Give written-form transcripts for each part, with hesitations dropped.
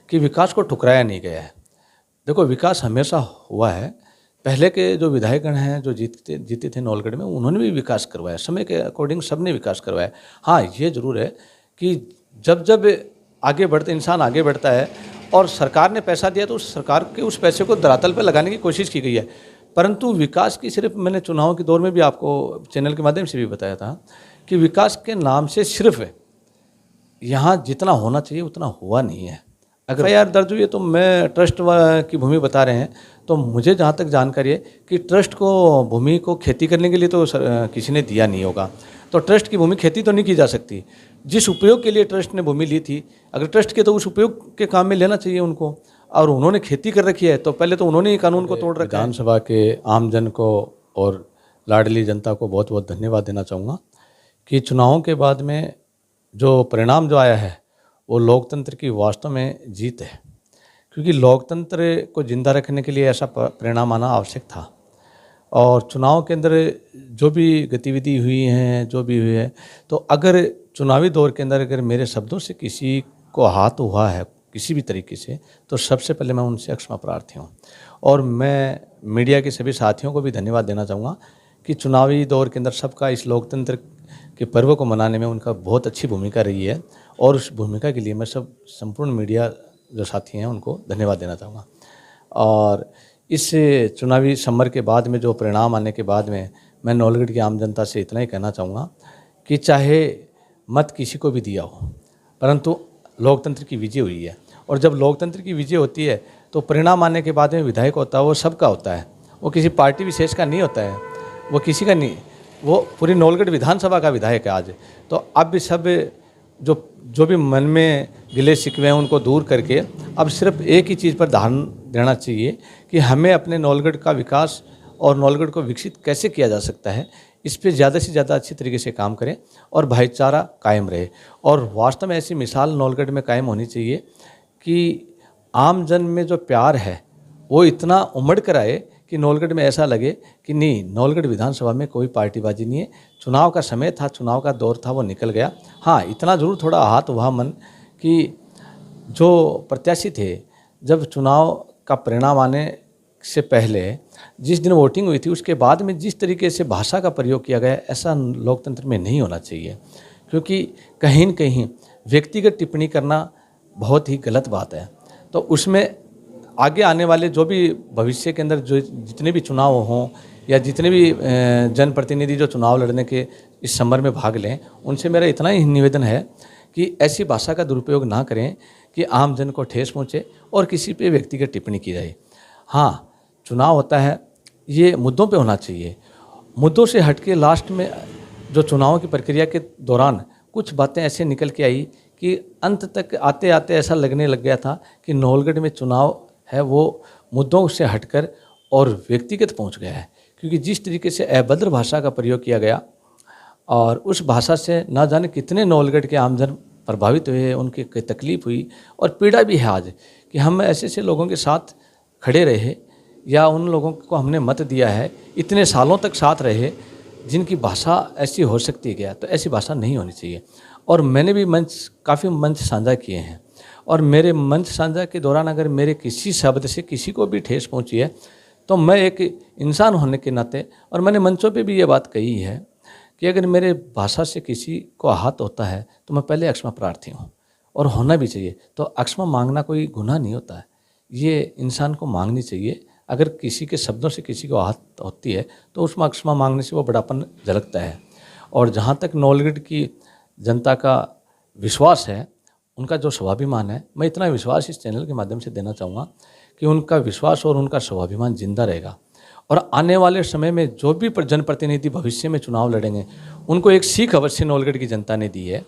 कि विकास को ठुकराया नहीं गया है। देखो, विकास हमेशा हुआ है। पहले के जो विधायकगण हैं, जो जीते थे नौलगढ़ में, उन्होंने भी विकास करवाया, समय के अकॉर्डिंग सबने विकास करवाया। हाँ, ये ज़रूर है कि जब जब इंसान आगे बढ़ता है और सरकार ने पैसा दिया तो उस सरकार के उस पैसे को धरातल पर लगाने की कोशिश की गई है। परंतु विकास की सिर्फ, मैंने चुनाव के दौर में भी आपको चैनल के माध्यम से भी बताया था कि विकास के नाम से सिर्फ यहाँ जितना होना चाहिए उतना हुआ नहीं है। अगर FIR दर्ज हुई है तो मैं ट्रस्ट की भूमि बता रहे हैं, तो मुझे जहाँ तक जानकारी है कि ट्रस्ट को भूमि को खेती करने के लिए तो किसी ने दिया नहीं होगा। तो ट्रस्ट की भूमि खेती तो नहीं की जा सकती। जिस उपयोग के लिए ट्रस्ट ने भूमि ली थी, अगर ट्रस्ट के, तो उस उपयोग के काम में लेना चाहिए उनको। और उन्होंने खेती कर रखी है तो पहले तो उन्होंने ही कानून को तोड़ रखा है। विधानसभा के आमजन को और लाडली जनता को बहुत बहुत धन्यवाद देना चाहूँगा कि चुनावों के बाद में जो परिणाम जो आया है वो लोकतंत्र की वास्तव में जीत है। क्योंकि लोकतंत्र को जिंदा रखने के लिए ऐसा परिणाम आना आवश्यक था। और चुनाव के अंदर जो भी गतिविधि हुई हैं, जो भी हुई है, तो अगर चुनावी दौर के अंदर अगर मेरे शब्दों से किसी को आहत हुआ है किसी भी तरीके से, तो सबसे पहले मैं उनसे क्षमा प्रार्थी हूँ। और मैं मीडिया के सभी साथियों को भी धन्यवाद देना चाहूँगा कि चुनावी दौर के अंदर सबका इस लोकतंत्र के पर्व को मनाने में उनका बहुत अच्छी भूमिका रही है। और उस भूमिका के लिए मैं संपूर्ण मीडिया जो साथी हैं उनको धन्यवाद देना चाहूँगा। और इस चुनावी समर के बाद में जो परिणाम आने के बाद में मैं नौलगढ़ की आम जनता से इतना ही कहना चाहूँगा कि चाहे मत किसी को भी दिया हो, परंतु लोकतंत्र की विजय हुई है। और जब लोकतंत्र की विजय होती है तो परिणाम आने के बाद में विधायक होता है वो सबका होता है, वो किसी पार्टी विशेष का नहीं होता है, वो किसी का नहीं, वो पूरी नौलगढ़ विधानसभा का विधायक है आज। तो अब भी सब जो भी मन में गिले शिकवे हैं उनको दूर करके अब सिर्फ एक ही चीज़ पर ध्यान देना चाहिए कि हमें अपने नौलगढ़ का विकास और नौलगढ़ को विकसित कैसे किया जा सकता है, इस पे ज़्यादा से ज़्यादा अच्छी तरीके से काम करें और भाईचारा कायम रहे। और वास्तव में ऐसी मिसाल नौलगढ़ में कायम होनी चाहिए कि आम जन में जो प्यार है वो इतना उमड़ कर आए कि नौलगढ़ में ऐसा लगे कि नहीं, नौलगढ़ विधानसभा में कोई पार्टीबाजी नहीं है। चुनाव का समय था, चुनाव का दौर था, वो निकल गया। हाँ, इतना ज़रूर थोड़ा आहत हुआ मन कि जो प्रत्याशी थे, जब चुनाव का परिणाम आने से पहले जिस दिन वोटिंग हुई थी उसके बाद में जिस तरीके से भाषा का प्रयोग किया गया, ऐसा लोकतंत्र में नहीं होना चाहिए। क्योंकि कहीं न कहीं व्यक्तिगत टिप्पणी करना बहुत ही गलत बात है। तो उसमें आगे आने वाले जो भी भविष्य के अंदर जो जितने भी चुनाव हों या जितने भी जनप्रतिनिधि जो चुनाव लड़ने के इस समर में भाग लें, उनसे मेरा इतना ही निवेदन है कि ऐसी भाषा का दुरुपयोग ना करें कि आम जन को ठेस पहुँचे और किसी पे व्यक्तिगत टिप्पणी की जाए। हाँ, चुनाव होता है, ये मुद्दों पे होना चाहिए। मुद्दों से हटके लास्ट में जो चुनाव की प्रक्रिया के दौरान कुछ बातें ऐसे निकल के आई कि अंत तक आते आते ऐसा लगने लग गया था कि नौलगढ़ में चुनाव है वो मुद्दों से हटकर और व्यक्तिगत पहुंच गया है। क्योंकि जिस तरीके से अभद्र भाषा का प्रयोग किया गया और उस भाषा से ना जाने कितने नौलगढ़ के आमजन प्रभावित हुए, उनकी तकलीफ हुई और पीड़ा भी है आज कि हम ऐसे लोगों के साथ खड़े रहे या उन लोगों को हमने मत दिया है, इतने सालों तक साथ रहे, जिनकी भाषा ऐसी हो सकती है क्या? तो ऐसी भाषा नहीं होनी चाहिए। और मैंने भी काफ़ी मंच साझा किए हैं और मेरे मंच साझा के दौरान अगर मेरे किसी शब्द से किसी को भी ठेस पहुंची है तो मैं एक इंसान होने के नाते, और मैंने मंचों पे भी ये बात कही है कि अगर मेरे भाषा से किसी को आहत होता है तो मैं पहले क्षमा प्रार्थी हूँ और होना भी चाहिए। तो क्षमा मांगना कोई गुनाह नहीं होता है, ये इंसान को मांगनी चाहिए। अगर किसी के शब्दों से किसी को आहत होती है तो उसमें क्षमा मांगने से वो बड़ापन झलकता है। और जहाँ तक नौलगढ़ की जनता का विश्वास है, उनका जो स्वाभिमान है, मैं इतना विश्वास इस चैनल के माध्यम से देना चाहूँगा कि उनका विश्वास और उनका स्वाभिमान जिंदा रहेगा। और आने वाले समय में जो भी जनप्रतिनिधि भविष्य में चुनाव लड़ेंगे, उनको एक सीख अवश्य नौलगढ़ की जनता ने दी है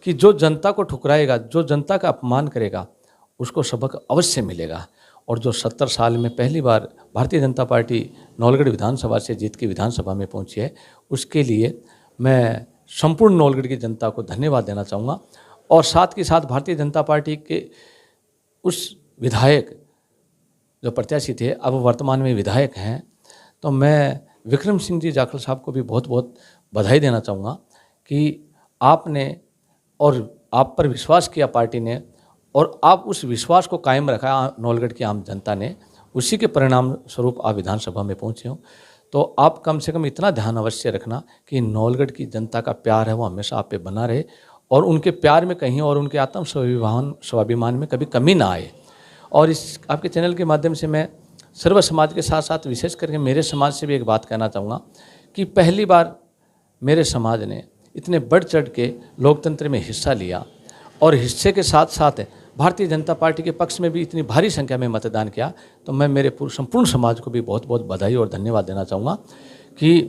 कि जो जनता को ठुकराएगा, जो जनता का अपमान करेगा, उसको सबक अवश्य मिलेगा। और जो 70 साल में पहली बार भारतीय जनता पार्टी नौलगढ़ विधानसभा से जीत के विधानसभा में पहुंची है, उसके लिए मैं संपूर्ण नौलगढ़ की जनता को धन्यवाद देना चाहूँगा। और साथ के साथ भारतीय जनता पार्टी के उस विधायक जो प्रत्याशी थे, अब वर्तमान में विधायक हैं, तो मैं विक्रम सिंह जी जाखल साहब को भी बहुत बहुत बधाई देना चाहूँगा कि आपने और आप पर विश्वास किया पार्टी ने और आप उस विश्वास को कायम रखा नौलगढ़ की आम जनता ने, उसी के परिणाम स्वरूप आप विधानसभा में पहुँचे हो। तो आप कम से कम इतना ध्यान अवश्य रखना कि नौलगढ़ की जनता का प्यार है वो हमेशा आप पे बना रहे, और उनके प्यार में कहीं और उनके आत्म स्वाभिमान में कभी कमी ना आए। और इस आपके चैनल के माध्यम से मैं सर्व समाज के साथ साथ विशेष करके मेरे समाज से भी एक बात कहना चाहूँगा कि पहली बार मेरे समाज ने इतने बढ़ चढ़ के लोकतंत्र में हिस्सा लिया, और हिस्से के साथ साथ भारतीय जनता पार्टी के पक्ष में भी इतनी भारी संख्या में मतदान किया। तो मैं मेरे संपूर्ण समाज को भी बहुत बहुत बधाई और धन्यवाद देना चाहूँगा कि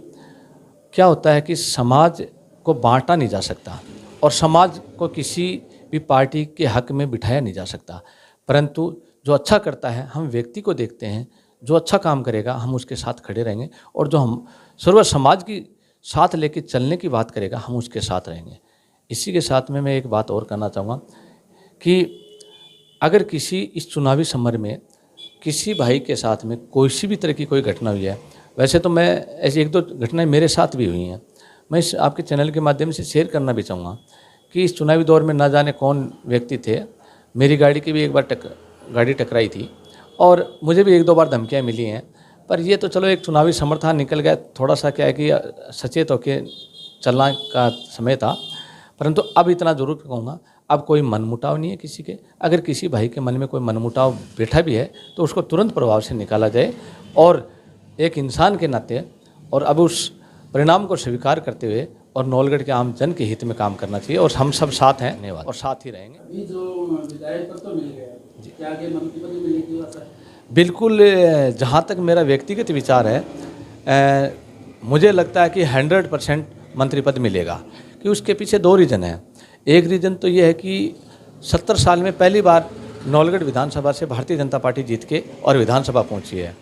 क्या होता है कि समाज को बांटा नहीं जा सकता और समाज को किसी भी पार्टी के हक में बिठाया नहीं जा सकता, परंतु जो अच्छा करता है हम व्यक्ति को देखते हैं, जो अच्छा काम करेगा हम उसके साथ खड़े रहेंगे, और जो हम सर्व समाज की साथ लेके चलने की बात करेगा हम उसके साथ रहेंगे। इसी के साथ में मैं एक बात और करना चाहूँगा कि अगर किसी इस चुनावी समर में किसी भाई के साथ में कोई सी भी तरह की कोई घटना हुई है, वैसे तो मैं ऐसी एक दो घटनाएं मेरे साथ भी हुई हैं, मैं इस आपके चैनल के माध्यम से शेयर करना भी चाहूँगा कि इस चुनावी दौर में ना जाने कौन व्यक्ति थे, मेरी गाड़ी की भी एक बार गाड़ी टकराई थी और मुझे भी एक दो बार धमकियाँ मिली हैं, पर ये तो चलो एक चुनावी समर था, निकल गया। थोड़ा सा क्या है कि सचेत होकर चलना का समय था, परंतु अब इतना ज़रूर कहूँगा, अब कोई मनमुटाव नहीं है किसी के। अगर किसी भाई के मन में कोई मनमुटाव बैठा भी है तो उसको तुरंत प्रभाव से निकाला जाए, और एक इंसान के नाते और अब उस परिणाम को स्वीकार करते हुए और नौलगढ़ के आम जन के हित में काम करना चाहिए, और हम सब साथ हैं, धन्यवाद, और साथ ही रहेंगे। अभी जो विधायक पद तो मिल गया, क्या आगे मंत्री पद मिलेगी? बिल्कुल, जहाँ तक मेरा व्यक्तिगत विचार है, मुझे लगता है कि 100% मंत्री पद मिलेगा, कि उसके पीछे दो रीज़न हैं। एक रीज़न तो ये है कि 70 साल में पहली बार नौलगढ़ विधानसभा से भारतीय जनता पार्टी जीत के और विधानसभा पहुंची है,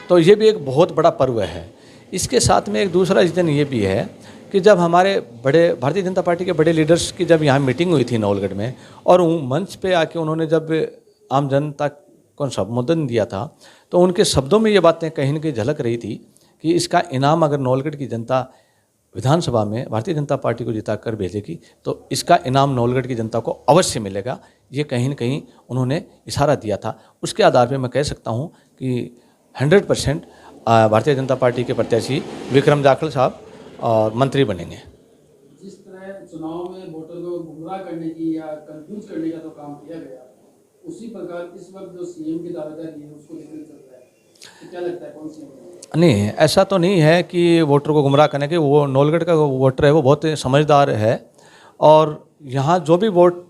तो ये भी एक बहुत बड़ा पर्व है। इसके साथ में एक दूसरा रीज़न ये भी है कि जब हमारे बड़े भारतीय जनता पार्टी के बड़े लीडर्स की जब यहाँ मीटिंग हुई थी नौलगढ़ में, और मंच पे आके उन्होंने जब आम जनता को संबोधन दिया था, तो उनके शब्दों में ये बातें कहीं न कहीं झलक रही थी कि इसका इनाम अगर नौलगढ़ की जनता विधानसभा में भारतीय जनता पार्टी को जिता कर भेजेगी तो इसका इनाम नौलगढ़ की जनता को अवश्य मिलेगा। ये कहीं न कहीं उन्होंने इशारा दिया था। उसके आधार पर मैं कह सकता हूँ कि 100% भारतीय जनता पार्टी के प्रत्याशी विक्रम जाखड़ साहब और मंत्री बनेंगे। जिस तरह चुनाव में वोटर को गुमराह करने की या कंफ्यूज करने का तो काम किया गया, उसी प्रकार इस वक्त जो सीएम की दावेदारी है उसको लेकर चल रहा है, तो क्या लगता है कौन सी? नहीं, ऐसा तो नहीं है कि वोटर को गुमराह करने के। वो नौलगढ़ का वोटर है वो बहुत समझदार है, और यहाँ जो भी वोट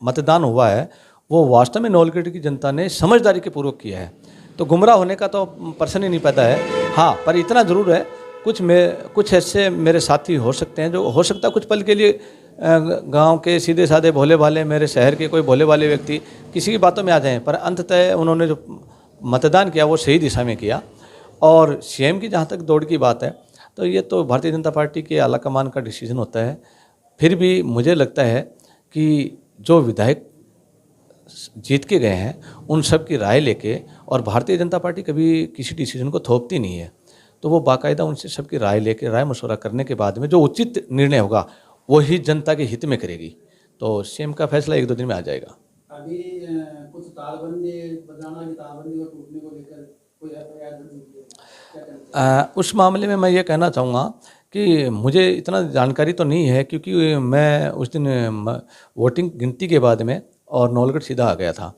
मतदान हुआ है वो वास्तव में नौलगढ़ की जनता ने समझदारी के पूर्वक किया है, तो गुमराह होने का तो प्रश्न ही नहीं पैदा है। हाँ, पर इतना ज़रूर है, कुछ ऐसे मेरे साथी हो सकते हैं जो हो सकता है कुछ पल के लिए गांव के सीधे साधे भोले भाले, मेरे शहर के कोई भोले भाले व्यक्ति किसी की बातों में आ जाएं, पर अंततः उन्होंने जो मतदान किया वो सही दिशा में किया। और सीएम की जहाँ तक दौड़ की बात है, तो ये तो भारतीय जनता पार्टी के आला कमान का डिसीजन होता है। फिर भी मुझे लगता है कि जो विधायक जीत के गए हैं उन सब की राय लेके, और भारतीय जनता पार्टी कभी किसी डिसीजन को थोपती नहीं है, तो वो बाकायदा उनसे सबकी राय लेके, राय मशवरा करने के बाद में जो उचित निर्णय होगा वही जनता के हित में करेगी। तो सीएम का फैसला 1-2 दिन में आ जाएगा। अभी कुछ तारबंदी, बजाना की तारबंदी को टूटने को लेकर कोई एफआईआर दर्ज हुई है, क्या कहते हैं? उस मामले में मैं ये कहना चाहूँगा कि मुझे इतना जानकारी तो नहीं है, क्योंकि मैं उस दिन वोटिंग गिनती के बाद में और नौलगढ़ सीधा आ गया था,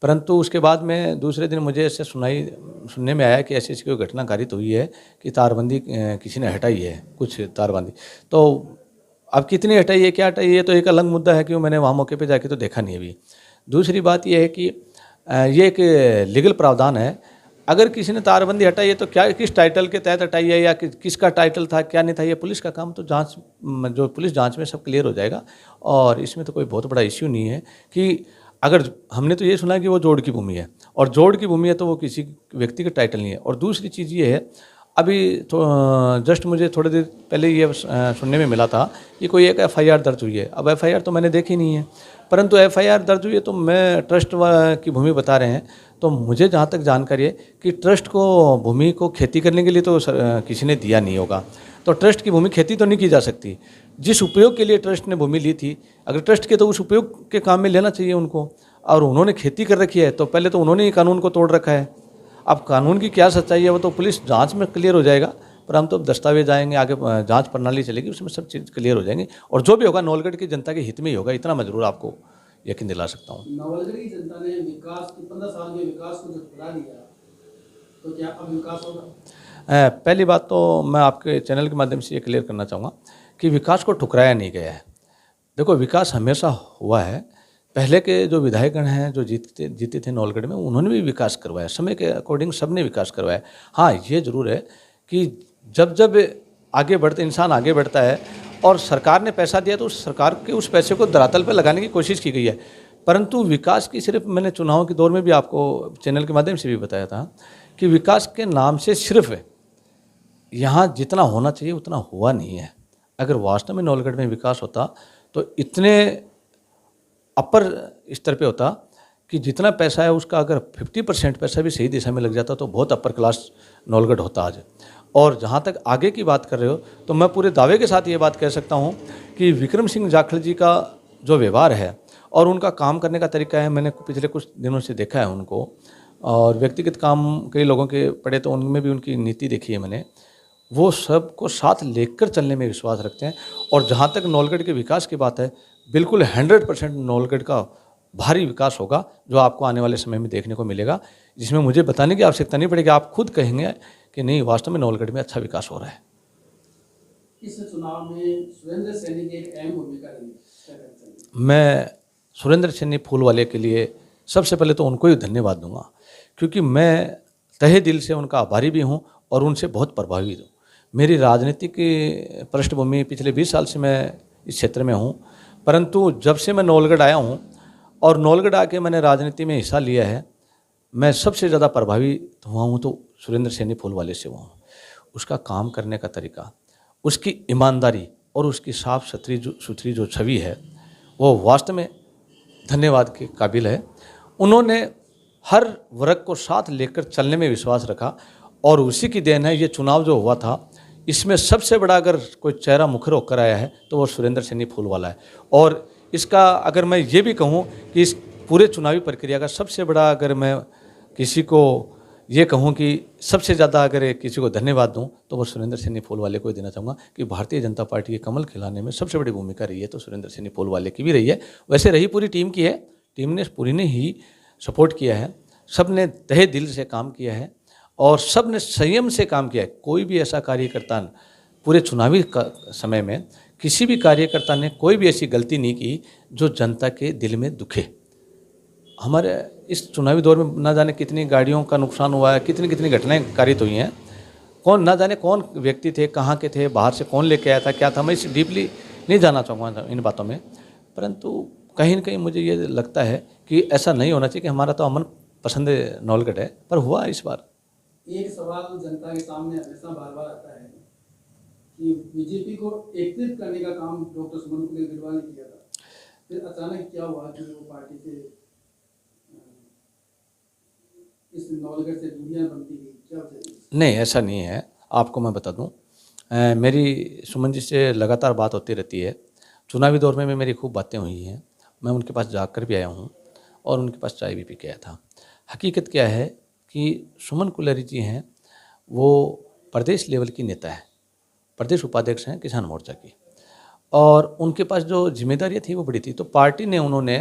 परंतु उसके बाद में दूसरे दिन मुझे ऐसे सुनने में आया कि ऐसी कोई घटना कारित हुई है कि तारबंदी किसी ने हटाई है, कुछ तारबंदी। तो अब कितनी हटाई है, क्या हटाई है, तो एक अलग मुद्दा है कि मैंने वहाँ मौके पे जाके तो देखा नहीं अभी। दूसरी बात यह है कि ये एक लीगल प्रावधान है, अगर किसी ने तारबंदी हटाई है तो क्या, किस टाइटल के तहत हटाई है या किसका टाइटल था, क्या नहीं था, ये पुलिस का काम, तो जांच, जो पुलिस जांच में सब क्लियर हो जाएगा। और इसमें तो कोई बहुत बड़ा इश्यू नहीं है कि अगर हमने तो ये सुना कि वो जोड़ की भूमि है, और जोड़ की भूमि है तो वो किसी व्यक्ति का टाइटल नहीं है। और दूसरी चीज़ ये है, अभी तो जस्ट मुझे थोड़ी देर पहले ये सुनने में मिला था कि कोई एक एफआईआर दर्ज हुई है। अब एफआईआर तो मैंने देखी नहीं है, परंतु एफआईआर दर्ज हुई है तो मैं ट्रस्ट की भूमि बता रहे हैं, तो मुझे जहाँ तक जानकारी है कि ट्रस्ट को भूमि को खेती करने के लिए तो किसी ने दिया नहीं होगा, तो ट्रस्ट की भूमि खेती तो नहीं की जा सकती। जिस उपयोग के लिए ट्रस्ट ने भूमि ली थी, अगर ट्रस्ट के, तो उस उपयोग के काम में लेना चाहिए उनको। और उन्होंने खेती कर रखी है, तो पहले तो उन्होंने ही कानून को तोड़ रखा है। अब कानून की क्या सच्चाई है वो तो पुलिस जांच में क्लियर हो जाएगा, पर हम तो दस्तावेज आएंगे आगे, जांच प्रणाली चलेगी, उसमें सब चीज़ क्लियर हो जाएंगी और जो भी होगा नौलगढ़ की जनता के हित में ही होगा, इतना मैं जरूर आपको यकीन दिला सकता हूँ। नवलगढ़ की जनता ने विकास की 15 साल में विकास को जो ठुकरा दिया, तो क्या अब विकास होगा? पहली बात तो मैं आपके चैनल के माध्यम से ये क्लियर करना चाहूँगा कि विकास को ठुकराया नहीं गया है। देखो, विकास हमेशा हुआ है। पहले के जो विधायकगण हैं जो जीते थे नौलगढ़ में, उन्होंने भी विकास करवाया, समय के अकॉर्डिंग सबने विकास करवाया। हाँ, ये ज़रूर है कि जब जब आगे बढ़ते इंसान आगे बढ़ता है और सरकार ने पैसा दिया तो उस सरकार के उस पैसे को धरातल पर लगाने की कोशिश की गई है, परंतु विकास की सिर्फ मैंने चुनाव के दौर में भी आपको चैनल के माध्यम से भी बताया था कि विकास के नाम से सिर्फ यहाँ जितना होना चाहिए उतना हुआ नहीं है। अगर वास्तव में नौलगढ़ में विकास होता तो इतने अपर स्तर पे होता कि जितना पैसा है उसका अगर 50% पैसा भी सही दिशा में लग जाता तो बहुत अपर क्लास नौलगढ़ होता आज। और जहाँ तक आगे की बात कर रहे हो तो मैं पूरे दावे के साथ ये बात कह सकता हूँ कि विक्रम सिंह जाखड़ जी का जो व्यवहार है और उनका काम करने का तरीका है, मैंने पिछले कुछ दिनों से देखा है उनको, और व्यक्तिगत काम कई लोगों के पड़े तो उनमें भी उनकी नीति देखी है मैंने। वो सबको साथ लेकर चलने में विश्वास रखते हैं। और जहाँ तक नौलगढ़ के विकास की बात है, बिल्कुल 100% नौलगढ़ का भारी विकास होगा जो आपको आने वाले समय में देखने को मिलेगा, जिसमें मुझे बताने की आवश्यकता नहीं पड़ेगी, आप खुद कहेंगे कि नहीं वास्तव में नौलगढ़ में अच्छा विकास हो रहा है। इस चुनाव में सुरेंद्र सैनी की एक अहम भूमिका रही। मैं सुरेंद्र सैनी फूलवाले के लिए सबसे पहले तो उनको ही धन्यवाद दूंगा, क्योंकि मैं तहे दिल से उनका आभारी भी हूं और उनसे बहुत प्रभावित हूँ। मेरी राजनीतिक पृष्ठभूमि पिछले 20 साल से मैं इस क्षेत्र में हूँ, परंतु जब से मैं नौलगढ़ आया हूँ और नौलगढ़ आके मैंने राजनीति में हिस्सा लिया है, मैं सबसे ज़्यादा प्रभावित हुआ हूँ तो सुरेंद्र सैनी फूलवाले से हुआ हूँ। उसका काम करने का तरीका, उसकी ईमानदारी और उसकी साफ सुथरी जो छवि है वो वास्तव में धन्यवाद के काबिल है। उन्होंने हर वर्ग को साथ लेकर चलने में विश्वास रखा और उसी की देन है ये चुनाव जो हुआ था, इसमें सबसे बड़ा अगर कोई चेहरा मुखर होकर आया है तो वो सुरेंद्र सैनी फूलवाला है। और इसका अगर मैं ये भी कहूँ कि इस पूरे चुनावी प्रक्रिया का सबसे बड़ा, अगर मैं किसी को ये कहूँ कि सबसे ज़्यादा अगर किसी को धन्यवाद दूँ तो वो सुरेंद्र सैनी फूलवाले को ही देना चाहूँगा कि भारतीय जनता पार्टी के कमल खिलाने में सबसे बड़ी भूमिका रही है तो सुरेंद्र सैनी फूलवाले की भी रही है। वैसे रही पूरी टीम की है, टीम ने पूरी ने ही सपोर्ट किया है, सब ने तहे दिल से काम किया है और सब ने संयम से काम किया है। कोई भी ऐसा कार्यकर्ता पूरे चुनावी समय में किसी भी कार्यकर्ता ने कोई भी ऐसी गलती नहीं की जो जनता के दिल में दुखे। हमारे इस चुनावी दौर में ना जाने कितनी गाड़ियों का नुकसान हुआ है, कितनी कितनी घटनाएं कारित हुई हैं, कौन ना जाने कौन व्यक्ति थे, कहाँ के थे, बाहर से कौन लेके आया था, क्या था, मैं इस डीपली नहीं जानना चाहूँगा इन बातों में, परंतु कहीं ना कहीं मुझे ये लगता है कि ऐसा नहीं होना चाहिए कि हमारा तो अमन पसंद नौलगढ़ है, पर हुआ इस बार। एक सवाल जनता के सामने हमेशा बार बार आता है कि बीजेपी को एकत्रित करने का काम डॉक्टर सुमन कुलेरिया ने किया था, फिर अचानक क्या हुआ कि वो पार्टी से इस नौलगढ़ से दूरियां बनती गई, क्या वजह? नहीं, ऐसा नहीं है। आपको मैं बता दूं, मेरी सुमन जी से लगातार बात होती रहती है। चुनावी दौर में मेरी खूब बातें हुई हैं, मैं उनके पास जाकर भी आया हूं और उनके पास चाय भी पी के आया था। हकीकत क्या है कि सुमन कुलेरी जी हैं, वो प्रदेश लेवल की नेता है, प्रदेश उपाध्यक्ष हैं किसान मोर्चा की, और उनके पास जो जिम्मेदारियाँ थी वो बड़ी थी। तो पार्टी ने उन्होंने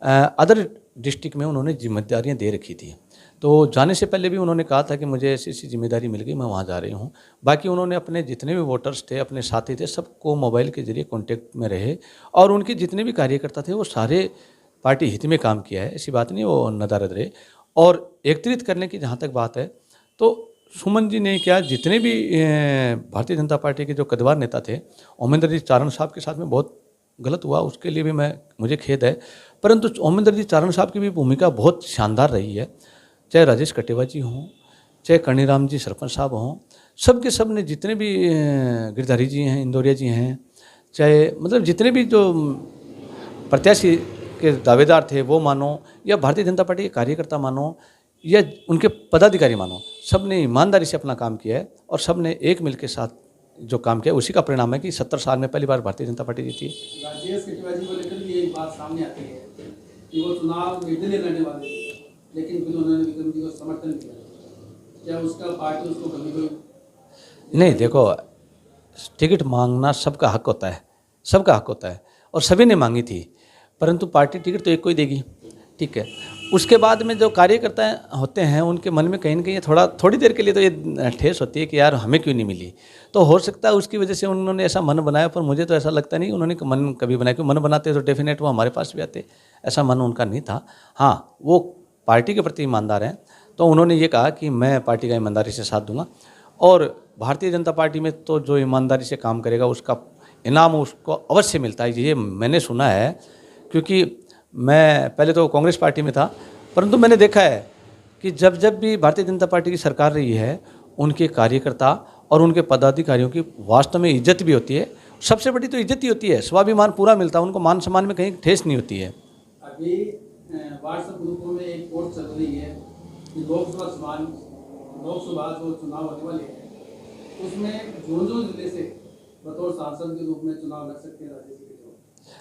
अदर डिस्ट्रिक्ट में उन्होंने जिम्मेदारियाँ दे रखी थी। तो जाने से पहले भी उन्होंने कहा था कि मुझे ऐसी ऐसी जिम्मेदारी मिल गई, मैं वहाँ जा रही हूँ। बाकी उन्होंने अपने जितने भी वोटर्स थे, अपने साथी थे, सबको मोबाइल के जरिए कांटेक्ट में रहे और उनके जितने भी कार्यकर्ता थे वो सारे पार्टी हित में काम किया है, ऐसी बात नहीं, वो नदारद रहे। और एकत्रित करने की जहाँ तक बात है तो सुमन जी ने क्या, जितने भी भारतीय जनता पार्टी के जो कद्दावर नेता थे, ओमेंद्र जी चारण साहब के साथ में बहुत गलत हुआ, उसके लिए भी मुझे खेद है, परंतु ओमेंद्र जी चारण साहब की भी भूमिका बहुत शानदार रही है। चाहे राजेश कटेवा जी हों, चाहे कणीराम जी सरपंच साहब हों, सब के सब ने, जितने भी गिरधारी जी हैं, इंदौरिया जी हैं, चाहे मतलब जितने भी जो प्रत्याशी के दावेदार थे वो मानो, या भारतीय जनता पार्टी के कार्यकर्ता मानो, या उनके पदाधिकारी मानो, सब ने ईमानदारी से अपना काम किया है और सब ने एक मिल के साथ जो काम किया उसी का परिणाम है कि 70 साल में पहली बार भारतीय जनता पार्टी जीती है। राजेश कटेवा जी को लेकर भी एक बात सामने आती है कि वो चुनाव निर्दलीय लड़ने वाले थे, लेकिन फिर उन्होंने विक्रम जी को समर्थन किया। क्या उसका पार्टी उसको कभी कोई नहीं, देखो, टिकट मांगना सबका हक होता है, सबका हक होता है, और सभी ने मांगी थी, परंतु पार्टी टिकट तो एक को ही देगी, ठीक है। उसके बाद में जो कार्यकर्ता होते हैं उनके मन में कहीं ना कहीं थोड़ी देर के लिए तो ये ठेस होती है कि यार हमें क्यों नहीं मिली। तो हो सकता है उसकी वजह से उन्होंने ऐसा मन बनाया, पर मुझे तो ऐसा लगता नहीं उन्होंने मन कभी बनाया, क्योंकि मन बनाते तो डेफिनेट वो हमारे पास भी आते, ऐसा मन उनका नहीं था। हाँ, वो पार्टी के प्रति ईमानदार हैं, तो उन्होंने ये कहा कि मैं पार्टी का ईमानदारी से साथ दूंगा, और भारतीय जनता पार्टी में तो जो ईमानदारी से काम करेगा उसका इनाम उसको अवश्य मिलता है, ये मैंने सुना है। क्योंकि मैं पहले तो कांग्रेस पार्टी में था, परंतु मैंने देखा है कि जब जब भी भारतीय जनता पार्टी की सरकार रही है, उनके कार्यकर्ता और उनके पदाधिकारियों की वास्तव में इज्जत भी होती है। सबसे बड़ी तो इज्जत ही होती है, स्वाभिमान पूरा मिलता है उनको, मान सम्मान में कहीं ठेस नहीं होती है। अभी व्हाट्सएप ग्रुपों में एक पोस्ट चल रही है कि लोकसभा जो चुनाव होने वाले हैं उसमें झुंझुनू जिले से बतौर सांसद के रूप में चुनाव लड़ सकते हैं राजेश जी।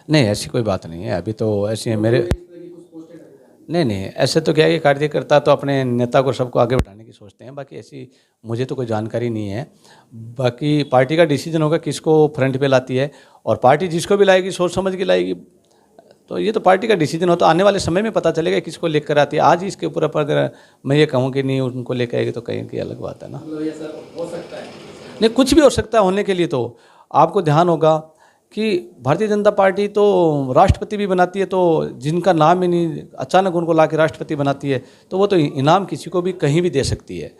नहीं, ऐसी कोई बात नहीं है, अभी तो ऐसी है मेरे इस तरह की कुछ पोस्टें डाली जा रही हैं। नहीं, ऐसे तो क्या है कि कार्यकर्ता तो अपने नेता को सबको आगे बढ़ाने की सोचते हैं, बाकी ऐसी मुझे तो कोई जानकारी नहीं है। बाकी पार्टी का डिसीजन होगा किसको फ्रंट पे लाती है, और पार्टी जिसको भी लाएगी सोच समझ के लाएगी, तो ये तो पार्टी का डिसीजन हो, तो आने वाले समय में पता चलेगा किसको लेकर आती है। आज ही इसके ऊपर अगर मैं ये कहूँ कि नहीं उनको लेकर आएगी तो कहीं की अलग बात है ना। मतलब ये सर हो सकता है। नहीं, कुछ भी हो सकता है होने के लिए। तो आपको ध्यान होगा कि भारतीय जनता पार्टी तो राष्ट्रपति भी बनाती है, तो जिनका नाम ही नहीं, अचानक उनको ला के राष्ट्रपति बनाती है, तो वो तो इनाम किसी को भी कहीं भी दे सकती है।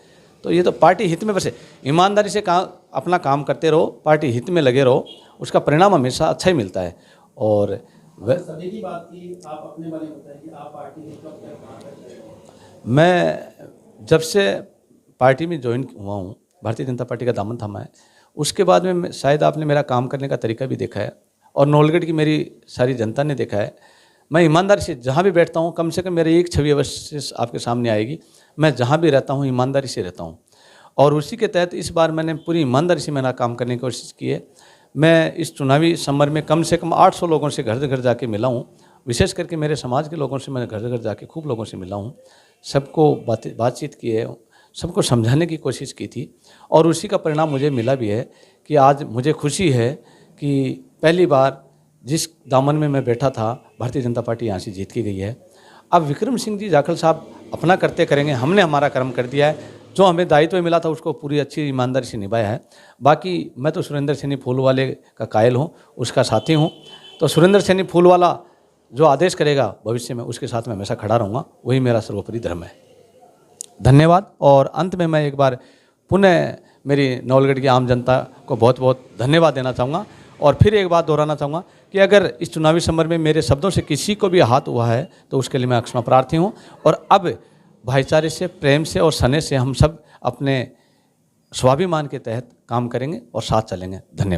तो ये तो पार्टी हित में, बस ईमानदारी से अपना काम करते रहो, पार्टी हित में लगे रहो, उसका परिणाम हमेशा अच्छा ही मिलता है। और सभी की बात की, आप अपने बारे में बताइए कि आप पार्टी में कब तक कहाँ तक रहेंगे? मैं जब से पार्टी में ज्वाइन हुआ हूँ, भारतीय जनता पार्टी का दामन थामा है, उसके बाद में शायद आपने मेरा काम करने का तरीका भी देखा है, और नौलगढ़ की मेरी सारी जनता ने देखा है। मैं ईमानदारी से जहाँ भी बैठता हूँ, कम से कम मेरी एक छवि अवश्य आपके सामने आएगी। मैं जहाँ भी रहता हूँ ईमानदारी से रहता हूँ, और उसी के तहत इस बार मैंने पूरी ईमानदारी से मेरा काम करने की कोशिश की है। मैं इस चुनावी समर में कम से कम 800 लोगों से घर घर जाके मिला हूँ, विशेष करके मेरे समाज के लोगों से मैं घर घर जाके खूब लोगों से मिला हूँ, सबको बातचीत की है, सबको समझाने की कोशिश की थी, और उसी का परिणाम मुझे मिला भी है कि आज मुझे खुशी है कि पहली बार जिस दामन में मैं बैठा था, भारतीय जनता पार्टी यहाँ से जीत की गई है। अब विक्रम सिंह जी जाखल साहब अपना करते करेंगे, हमने हमारा कर्म कर दिया है, जो हमें दायित्व मिला था उसको पूरी अच्छी ईमानदारी से निभाया है। बाकी मैं तो सुरेंद्र सैनी फूलवाले का कायल हूँ, उसका साथी हूँ, तो सुरेंद्र सैनी फूलवाला जो आदेश करेगा भविष्य में उसके साथ में हमेशा खड़ा रहूँगा, वही मेरा सर्वोपरि धर्म है। धन्यवाद। और अंत में मैं एक बार पुनः मेरी नौलगढ़ की आम जनता को बहुत बहुत धन्यवाद देना चाहूँगा, और फिर एक बात दोहराना चाहूँगा कि अगर इस चुनावी समर में मेरे शब्दों से किसी को भी आहत हुआ है तो उसके लिए मैं क्षमा प्रार्थी हूँ, और अब भाईचारे से, प्रेम से और स्नेह से हम सब अपने स्वाभिमान के तहत काम करेंगे और साथ चलेंगे। धन्यवाद।